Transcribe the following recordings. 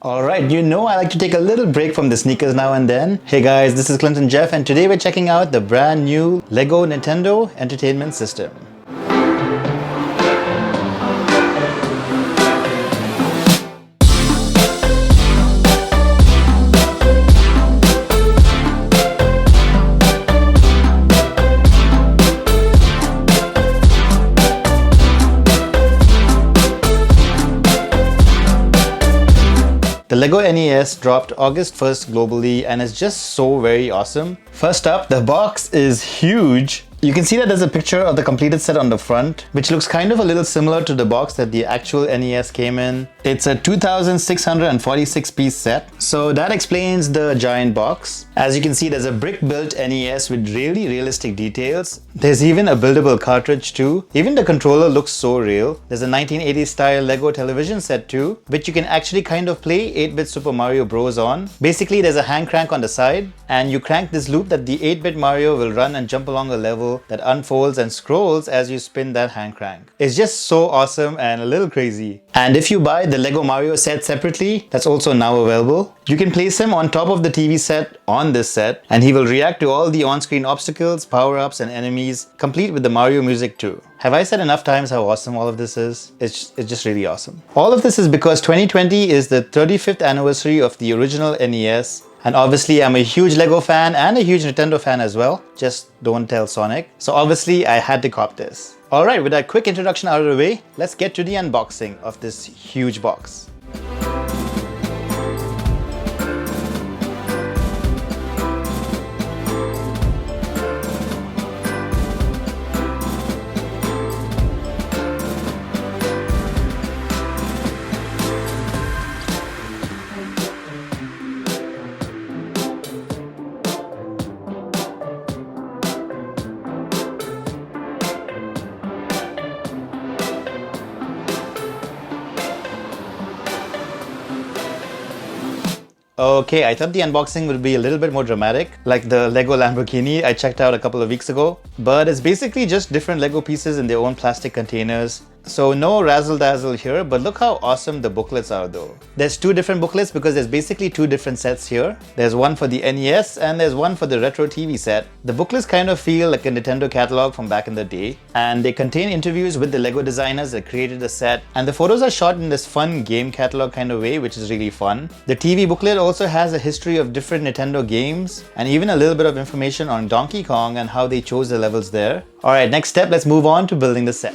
Alright, you know I like to take a little break from the sneakers now and then. Hey guys, this is Clinton Jeff and today we're checking out the brand new Lego Nintendo Entertainment System. The Lego NES dropped August 1st globally and is just so very awesome. First up, the box is huge. You can see that there's a picture of the completed set on the front, which looks kind of a little similar to the box that the actual NES came in. It's a 2,646 piece set, so that explains the giant box. As you can see, there's a brick-built NES with really realistic details. There's even a buildable cartridge too. Even the controller looks so real. There's a 1980s style Lego television set too, which you can actually kind of play 8-bit Super Mario Bros. On. Basically, there's a hand crank on the side, and you crank this loop that the 8-bit Mario will run and jump along a level that unfolds and scrolls as you spin that hand crank. It's just so awesome and a little crazy. And if you buy the Lego Mario set separately, that's also now available. You can place him on top of the TV set on this set, and he will react to all the on-screen obstacles, power-ups and enemies, complete with the Mario music too. Have I said enough times how awesome all of this is? It's just really awesome. All of this is because 2020 is the 35th anniversary of the original NES. And obviously I'm a huge Lego fan and a huge Nintendo fan as well. Just don't tell Sonic. So obviously I had to cop this. Alright, with that quick introduction out of the way, let's get to the unboxing of this huge box. Okay, I thought the unboxing would be a little bit more dramatic, like the Lego Lamborghini I checked out a couple of weeks ago. But it's basically just different Lego pieces in their own plastic containers. So no razzle dazzle here, but look how awesome the booklets are though. There's two different booklets because there's basically two different sets here. There's one for the NES and there's one for the retro TV set. The booklets kind of feel like a Nintendo catalog from back in the day, and they contain interviews with the Lego designers that created the set, and the photos are shot in this fun game catalog kind of way, which is really fun. The TV booklet also has a history of different Nintendo games and even a little bit of information on Donkey Kong and how they chose the levels there. Alright, next step, let's move on to building the set.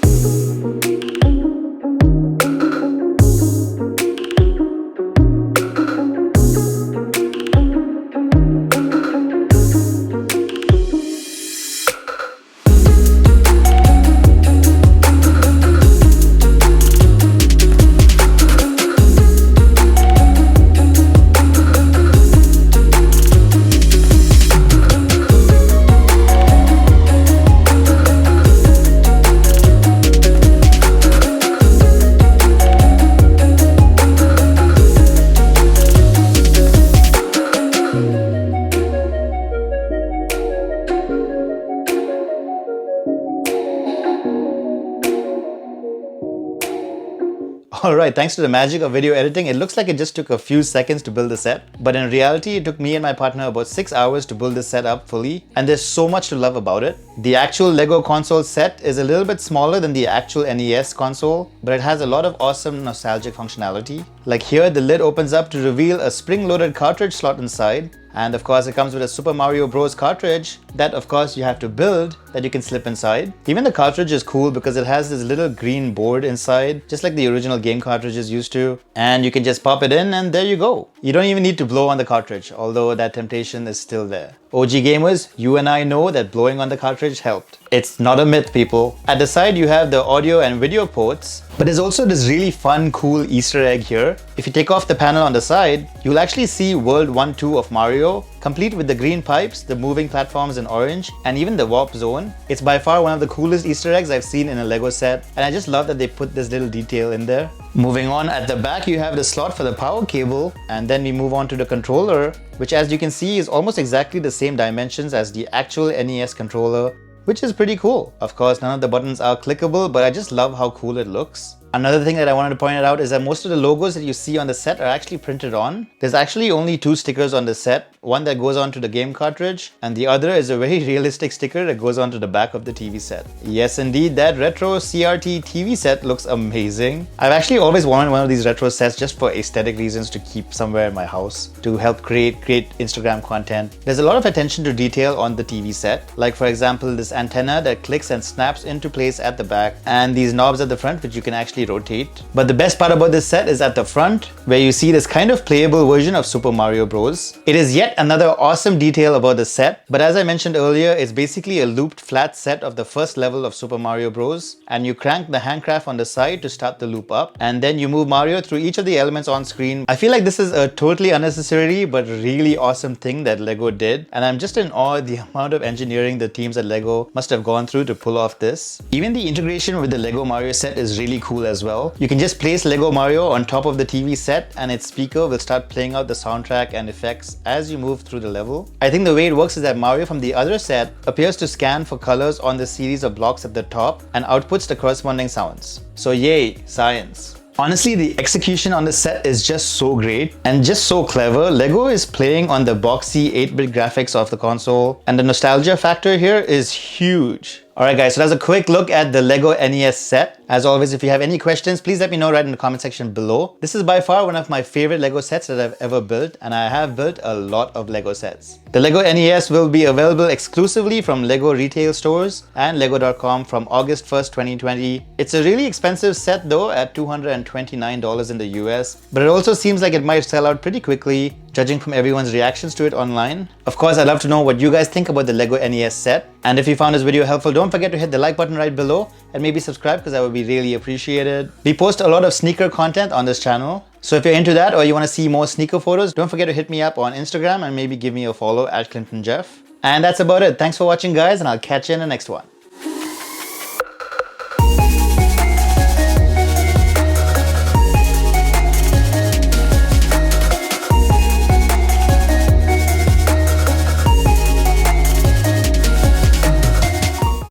Alright, thanks to the magic of video editing, it looks like it just took a few seconds to build the set. But in reality, it took me and my partner about 6 hours to build this set up fully. And there's so much to love about it. The actual Lego console set is a little bit smaller than the actual NES console, but it has a lot of awesome nostalgic functionality. Like here, the lid opens up to reveal a spring-loaded cartridge slot inside. And of course, it comes with a Super Mario Bros. Cartridge that of course you have to build that you can slip inside. Even the cartridge is cool because it has this little green board inside, just like the original game cartridges used to. And you can just pop it in and there you go. You don't even need to blow on the cartridge, although that temptation is still there. OG gamers, you and I know that blowing on the cartridge helped. It's not a myth, people. At the side you have the audio and video ports, but there's also this really fun, cool Easter egg here. If you take off the panel on the side, you'll actually see World 1-2 of Mario, complete with the green pipes, the moving platforms in orange, and even the warp zone. It's by far one of the coolest Easter eggs I've seen in a Lego set, and I just love that they put this little detail in there. Moving on, at the back you have the slot for the power cable, and then we move on to the controller, which as you can see is almost exactly the same dimensions as the actual NES controller, which is pretty cool. Of course, none of the buttons are clickable, but I just love how cool it looks. Another thing that I wanted to point out is that most of the logos that you see on the set are actually printed on. There's actually only 2 stickers on the set, one that goes onto the game cartridge, and the other is a very realistic sticker that goes onto the back of the TV set. Yes, indeed, that retro CRT TV set looks amazing. I've actually always wanted one of these retro sets just for aesthetic reasons to keep somewhere in my house to help create great Instagram content. There's a lot of attention to detail on the TV set, like for example this antenna that clicks and snaps into place at the back, and these knobs at the front which you can actually rotate. But the best part about this set is at the front, where you see this kind of playable version of Super Mario Bros. It is yet another awesome detail about the set, but as I mentioned earlier, it's basically a looped flat set of the first level of Super Mario Bros. And you crank the handcraft on the side to start the loop up, and then you move Mario through each of the elements on screen. I feel like this is a totally unnecessary but really awesome thing that Lego did, and I'm just in awe at the amount of engineering the teams at Lego must have gone through to pull off this. Even the integration with the Lego Mario set is really cool as well. You can just place Lego Mario on top of the TV set and its speaker will start playing out the soundtrack and effects as you move through the level. I think the way it works is that Mario from the other set appears to scan for colors on the series of blocks at the top and outputs the corresponding sounds. So yay, science. Honestly, the execution on the set is just so great and just so clever. Lego is playing on the boxy 8-bit graphics of the console, and the nostalgia factor here is huge. Alright guys, so that's a quick look at the Lego NES set. As always, if you have any questions, please let me know right in the comment section below. This is by far one of my favorite Lego sets that I've ever built, and I have built a lot of Lego sets. The Lego NES will be available exclusively from Lego retail stores and Lego.com from August 1st, 2020. It's a really expensive set though, at $229 in the US, but it also seems like it might sell out pretty quickly, judging from everyone's reactions to it online. Of course, I'd love to know what you guys think about the Lego NES set. And if you found this video helpful, don't forget to hit the like button right below and maybe subscribe, because that would be really appreciated. We post a lot of sneaker content on this channel, so if you're into that or you want to see more sneaker photos, don't forget to hit me up on Instagram and maybe give me a follow at ClintonJeff. And that's about it. Thanks for watching guys, and I'll catch you in the next one.